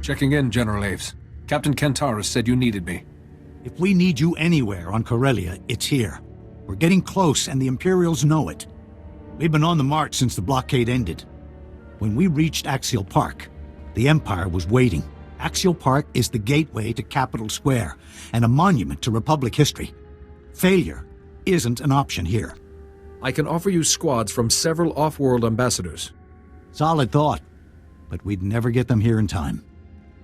Checking in, General Aves. Captain Kentaris said you needed me. If we need you anywhere on Corellia, it's here. We're getting close, and the Imperials know it. We've been on the march since the blockade ended. When we reached Axial Park, the Empire was waiting. Axial Park is the gateway to Capitol Square, and a monument to Republic history. Failure isn't an option here. I can offer you squads from several off-world ambassadors. Solid thought, but we'd never get them here in time.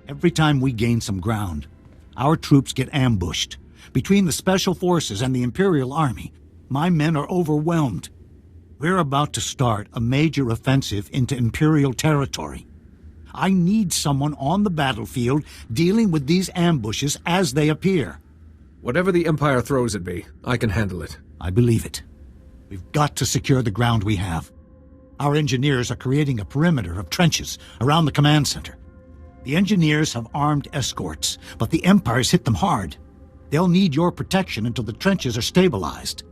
Every time we gain some ground, our troops get ambushed. Between the Special Forces and the Imperial Army, my men are overwhelmed. We're about to start a major offensive into Imperial territory. I need someone on the battlefield dealing with these ambushes as they appear. Whatever the Empire throws at me, I can handle it. I believe it. We've got to secure the ground we have. Our engineers are creating a perimeter of trenches around the command center. The engineers have armed escorts, but the Empire's hit them hard. They'll need your protection until the trenches are stabilized.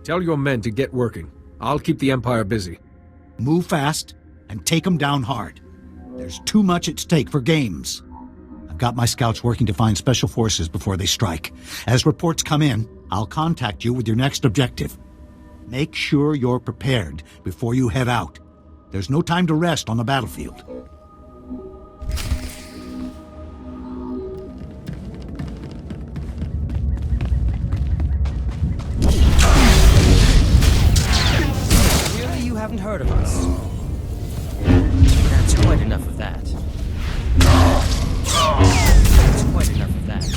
Tell your men to get working. I'll keep the Empire busy. Move fast and take them down hard. There's too much at stake for games. I've got my scouts working to find Special Forces before they strike. As reports come in, I'll contact you with your next objective. Make sure you're prepared before you head out. There's no time to rest on the battlefield. Really, you haven't heard of us? That's quite enough of that. That's quite enough of that.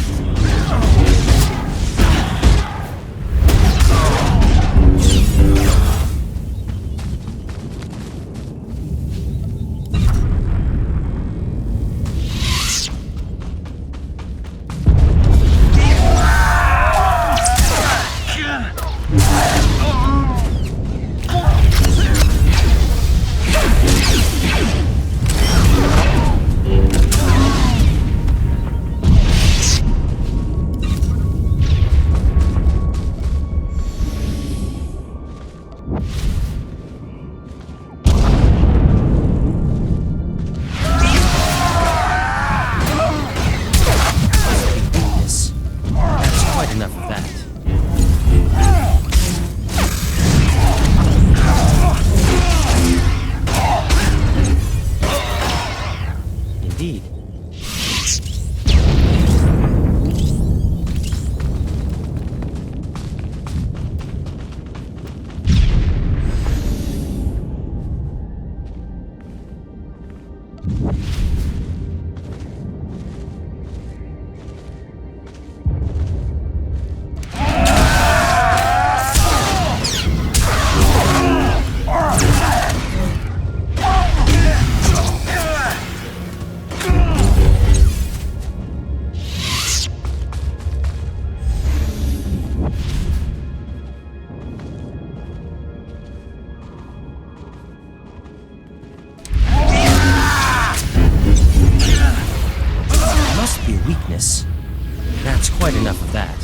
That's quite enough of that.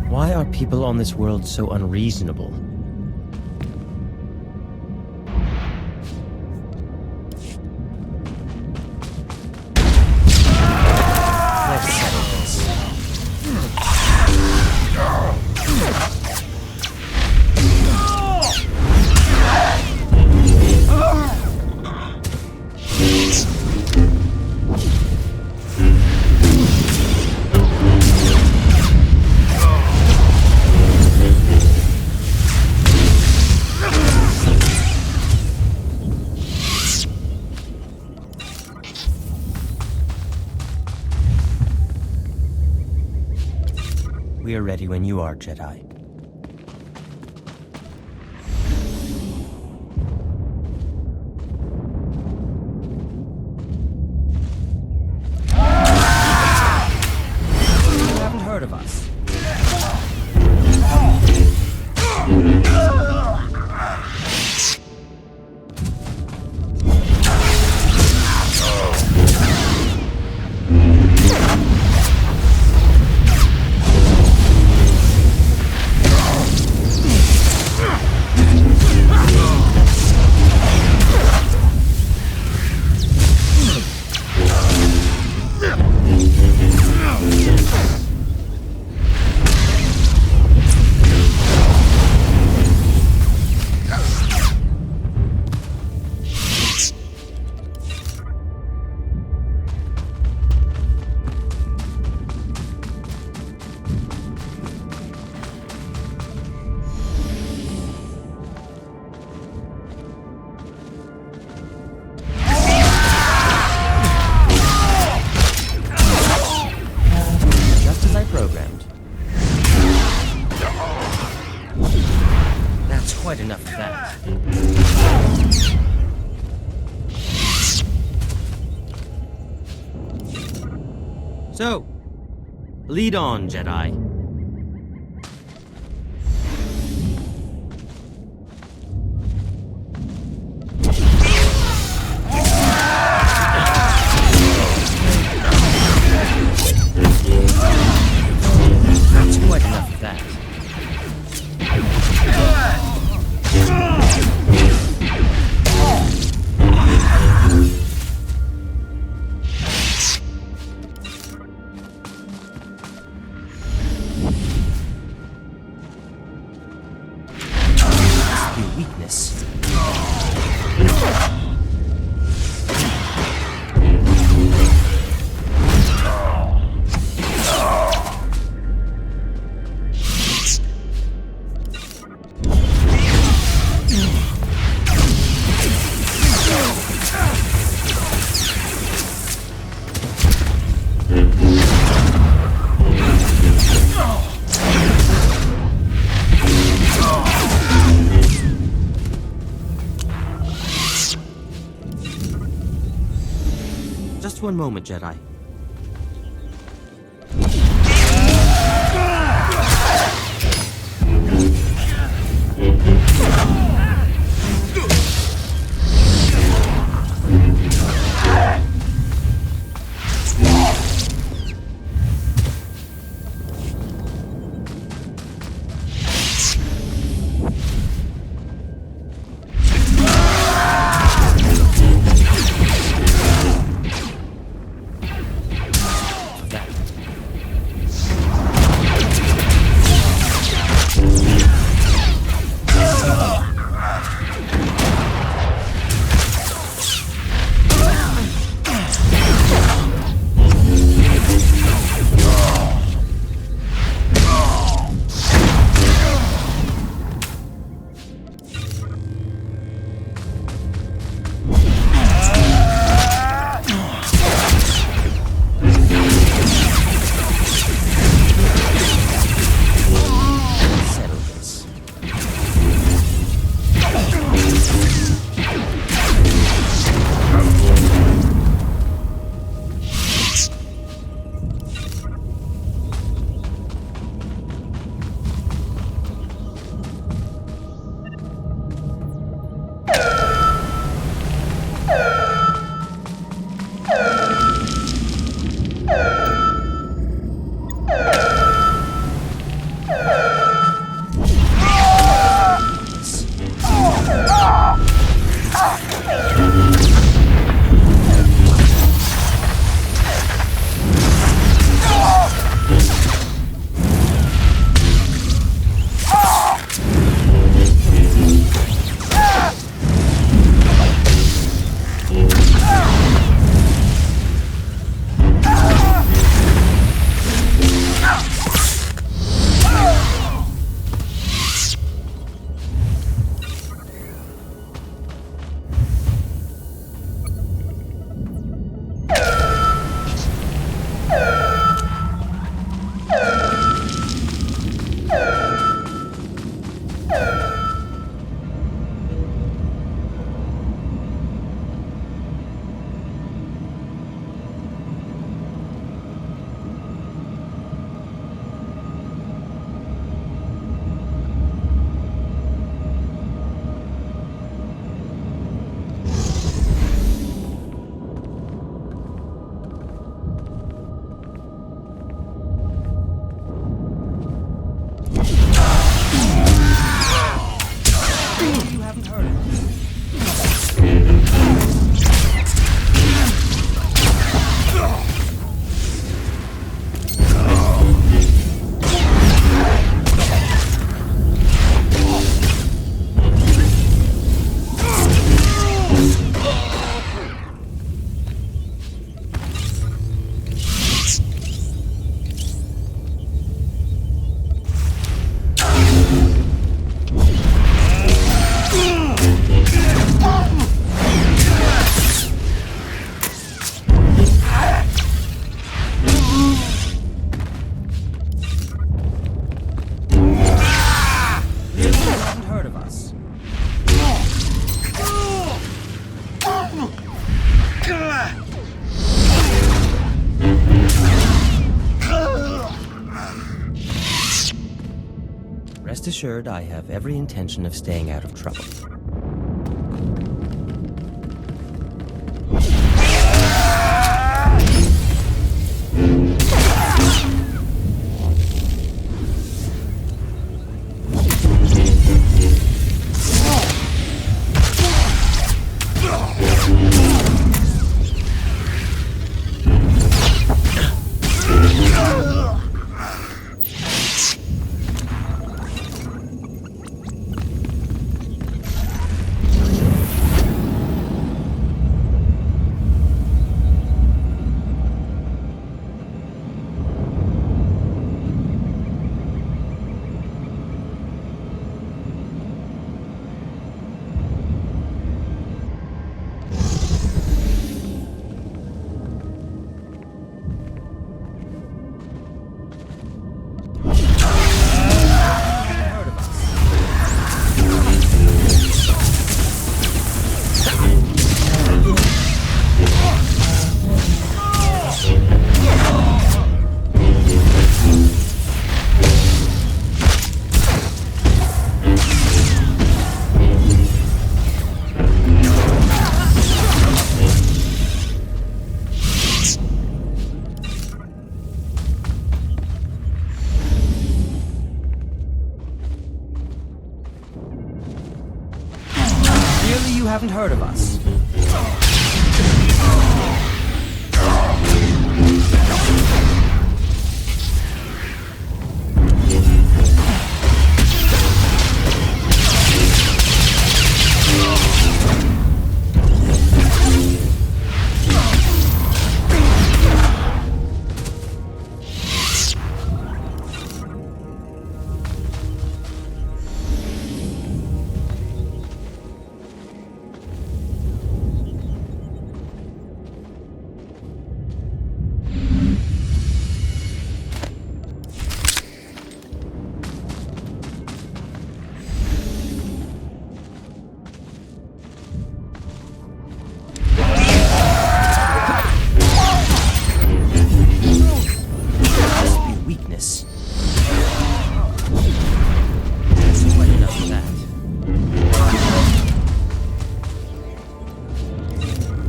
Why are people on this world so unreasonable? Let's settle this. We are ready when you are, Jedi. You haven't heard of us. quite enough of that. So, lead on, Jedi. That's quite enough of that. Weakness. Just one moment, Jedi. Rest assured, I have every intention of staying out of trouble. Haven't heard of us.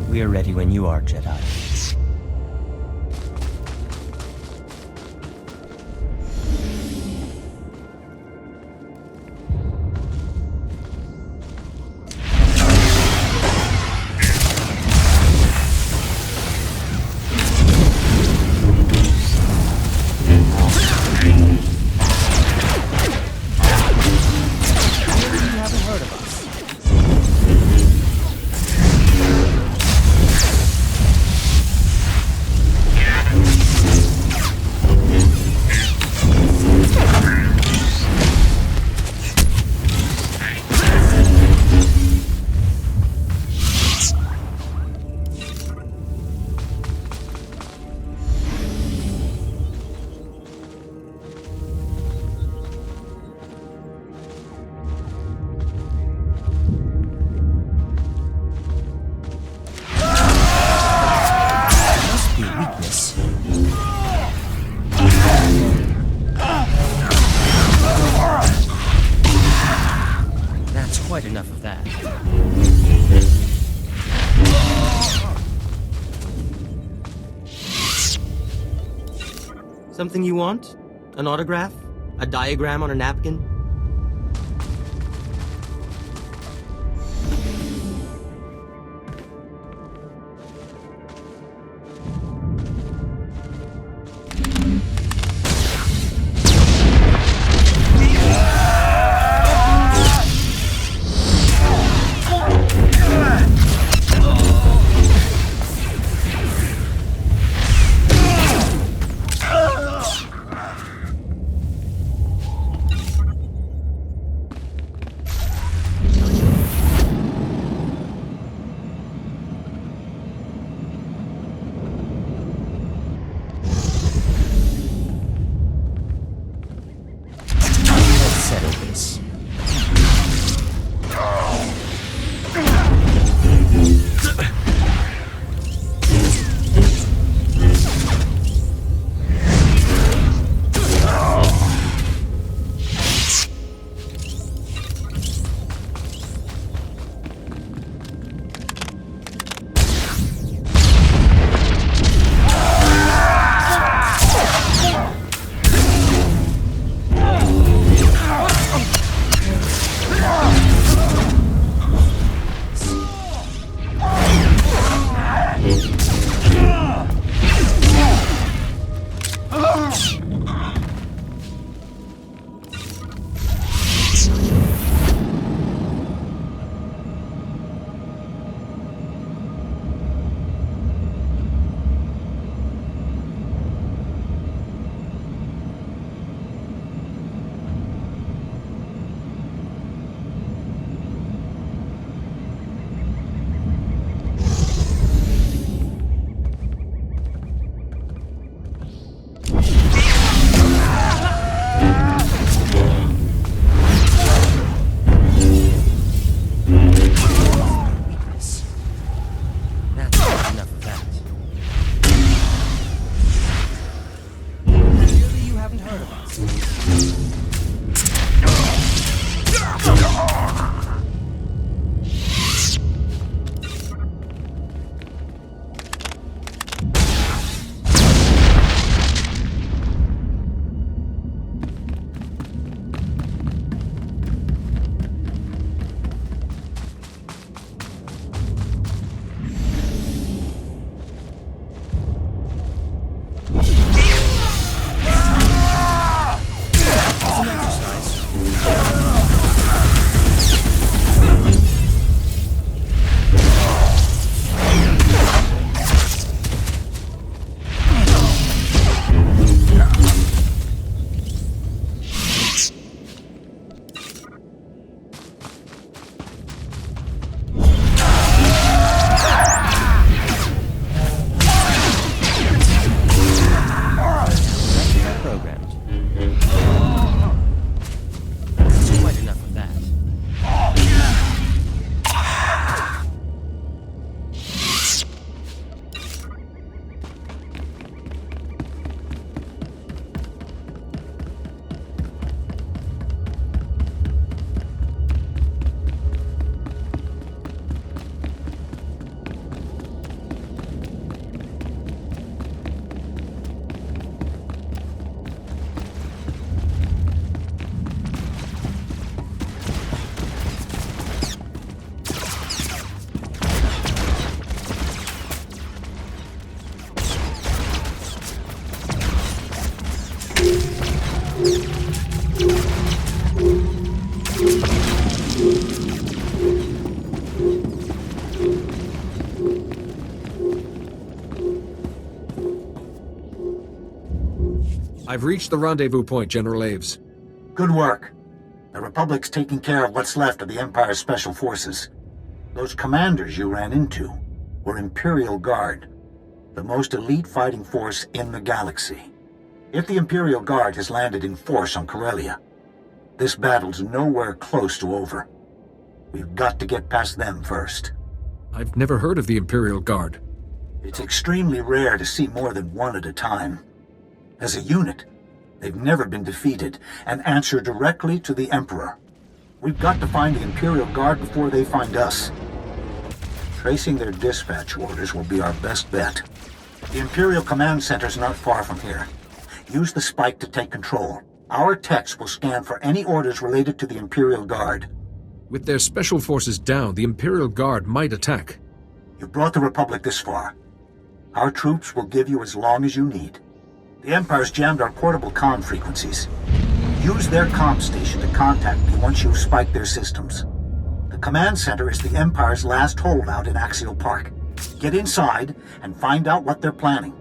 We're ready when you are, Jedi. Enough of that. Something you want? An autograph? A diagram on a napkin? of us. I've reached the rendezvous point, General Aves. Good work. The Republic's taking care of what's left of the Empire's special forces. Those commanders you ran into were Imperial Guard, the most elite fighting force in the galaxy. If the Imperial Guard has landed in force on Corellia, this battle's nowhere close to over. We've got to get past them first. I've never heard of the Imperial Guard. It's extremely rare to see more than one at a time. As a unit, they've never been defeated and answer directly to the Emperor. We've got to find the Imperial Guard before they find us. Tracing their dispatch orders will be our best bet. The Imperial Command Center's not far from here. Use the spike to take control. Our techs will scan for any orders related to the Imperial Guard. With their special forces down, the Imperial Guard might attack. You brought the Republic this far. Our troops will give you as long as you need. The Empire's jammed our portable comm frequencies. Use their comm station to contact me once you've spiked their systems. The command center is the Empire's last holdout in Axial Park. Get inside and find out what they're planning.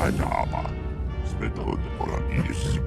Padawans method or is.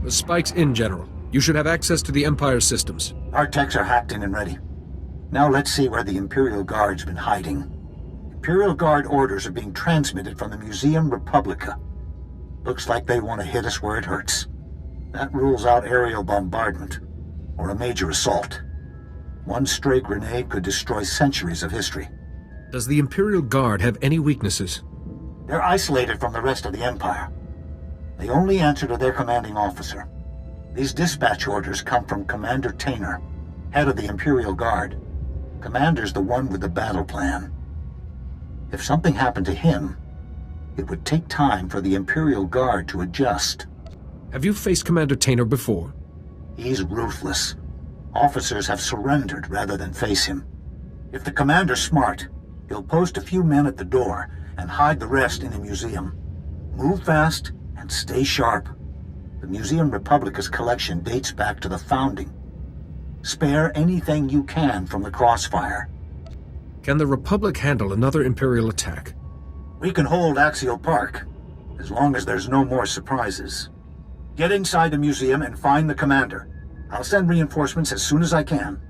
The spike's in, General. You should have access to the Empire systems. Our techs are hacked in and ready. Now let's see where the Imperial Guard's been hiding. Imperial Guard orders are being transmitted from the Museum Republica. Looks like they want to hit us where it hurts. That rules out aerial bombardment, or a major assault. One stray grenade could destroy centuries of history. Does the Imperial Guard have any weaknesses? They're isolated from the rest of the Empire. They only answer to their commanding officer. These dispatch orders come from Commander Tainor, head of the Imperial Guard. Commander's the one with the battle plan. If something happened to him, it would take time for the Imperial Guard to adjust. Have you faced Commander Tainor before? He's ruthless. Officers have surrendered rather than face him. If the commander's smart, he'll post a few men at the door and hide the rest in the museum. Move fast and stay sharp. The Museum Republica's collection dates back to the founding. Spare anything you can from the crossfire. Can the Republic handle another Imperial attack? We can hold Axial Park, as long as there's no more surprises. Get inside the museum and find the commander. I'll send reinforcements as soon as I can.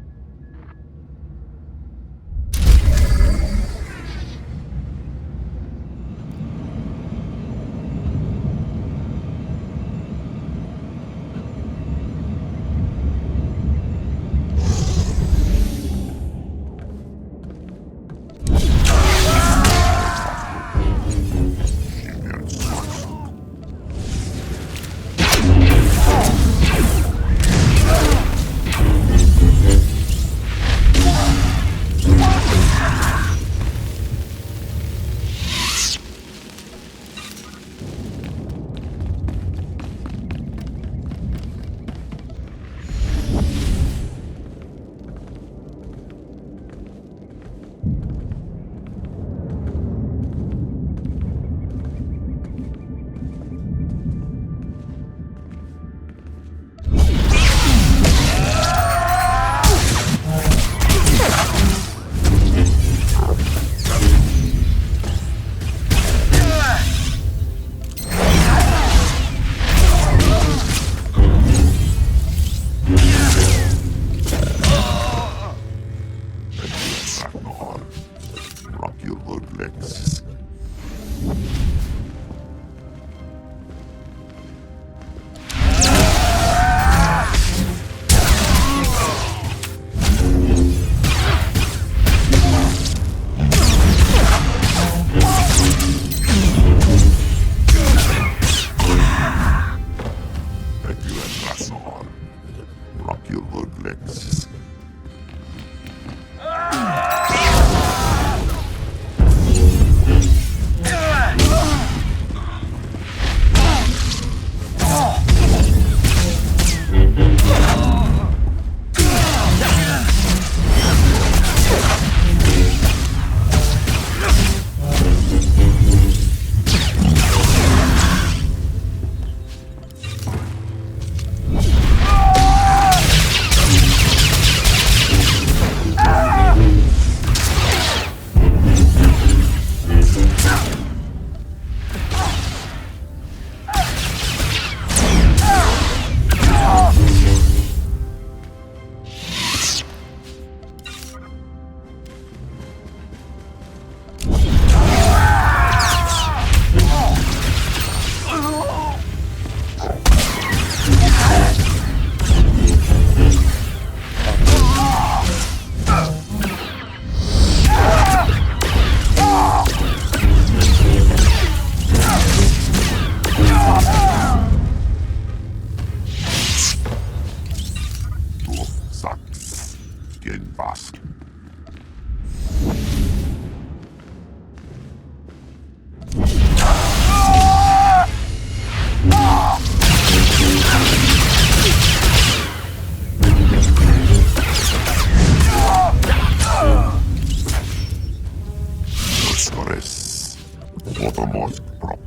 Outermost prop.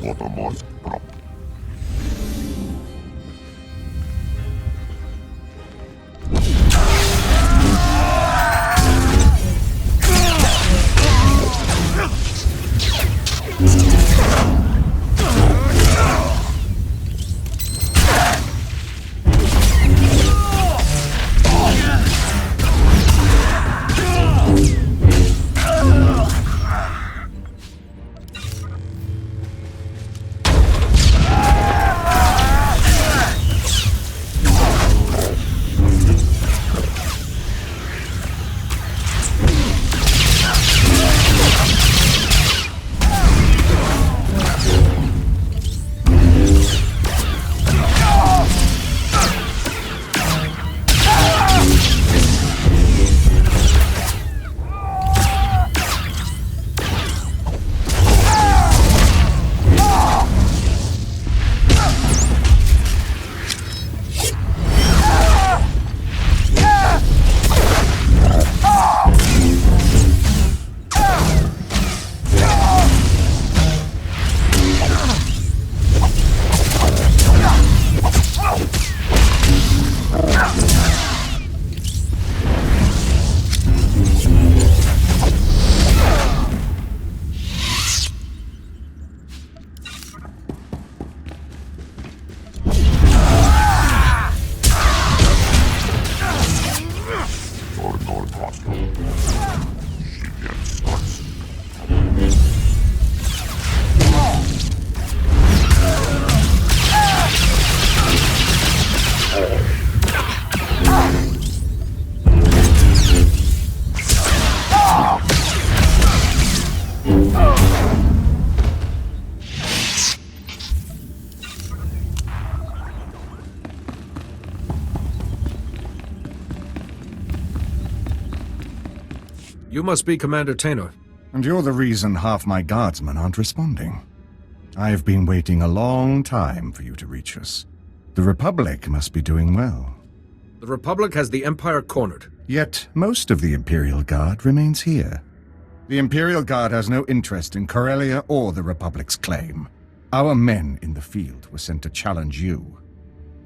Outermost prop. You must be Commander Tainor. And you're the reason half my guardsmen aren't responding. I've been waiting a long time for you to reach us. The Republic must be doing well. The Republic has the Empire cornered. Yet most of the Imperial Guard remains here. The Imperial Guard has no interest in Corellia or the Republic's claim. Our men in the field were sent to challenge you.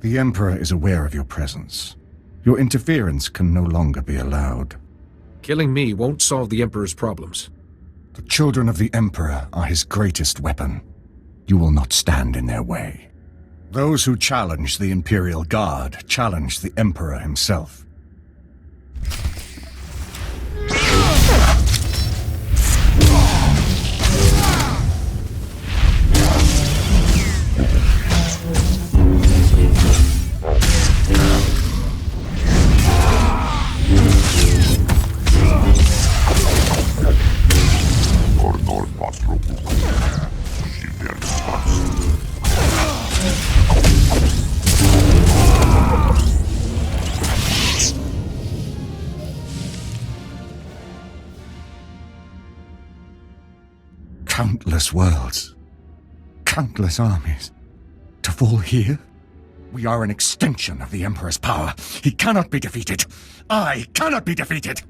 The Emperor is aware of your presence. Your interference can no longer be allowed. Killing me won't solve the Emperor's problems. The children of the Emperor are his greatest weapon. You will not stand in their way. Those who challenge the Imperial Guard challenge the Emperor himself. Countless worlds, countless armies, to fall here? We are an extension of the Emperor's power. He cannot be defeated. I cannot be defeated.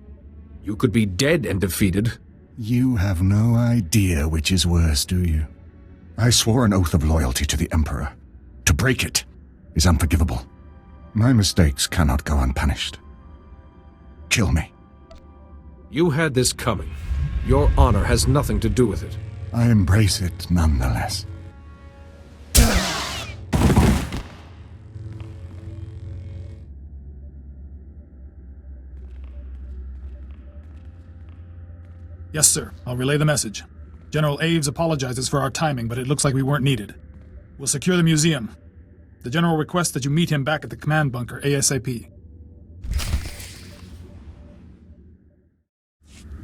You could be dead and defeated. You have no idea which is worse, do you? I swore an oath of loyalty to the Emperor. To break it is unforgivable. My mistakes cannot go unpunished. Kill me. You had this coming. Your honor has nothing to do with it. I embrace it nonetheless. Yes, sir. I'll relay the message. General Aves apologizes for our timing, but it looks like we weren't needed. We'll secure the museum. The General requests that you meet him back at the command bunker ASAP.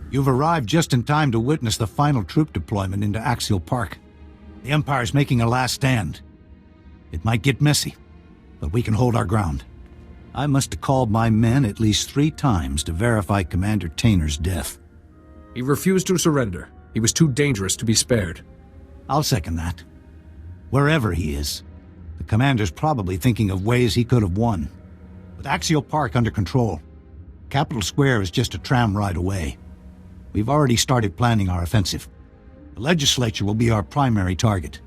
You've arrived just in time to witness the final troop deployment into Axial Park. The Empire's making a last stand. It might get messy, but we can hold our ground. I must have called my men at least 3 times to verify Commander Tainor's death. He refused to surrender. He was too dangerous to be spared. I'll second that. Wherever he is, the commander's probably thinking of ways he could have won. With Axial Park under control, Capitol Square is just a tram ride away. We've already started planning our offensive. The legislature will be our primary target.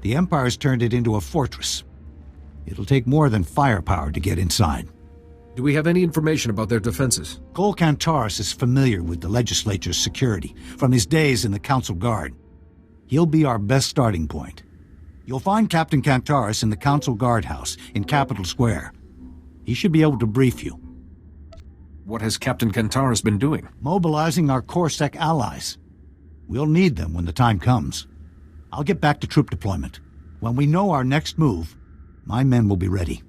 The Empire's turned it into a fortress. It'll take more than firepower to get inside. Do we have any information about their defenses? Cole Kantaris is familiar with the legislature's security from his days in the Council Guard. He'll be our best starting point. You'll find Captain Kantaris in the Council Guardhouse in Capitol Square. He should be able to brief you. What has Captain Kantaris been doing? Mobilizing our Corsec allies. We'll need them when the time comes. I'll get back to troop deployment. When we know our next move, my men will be ready.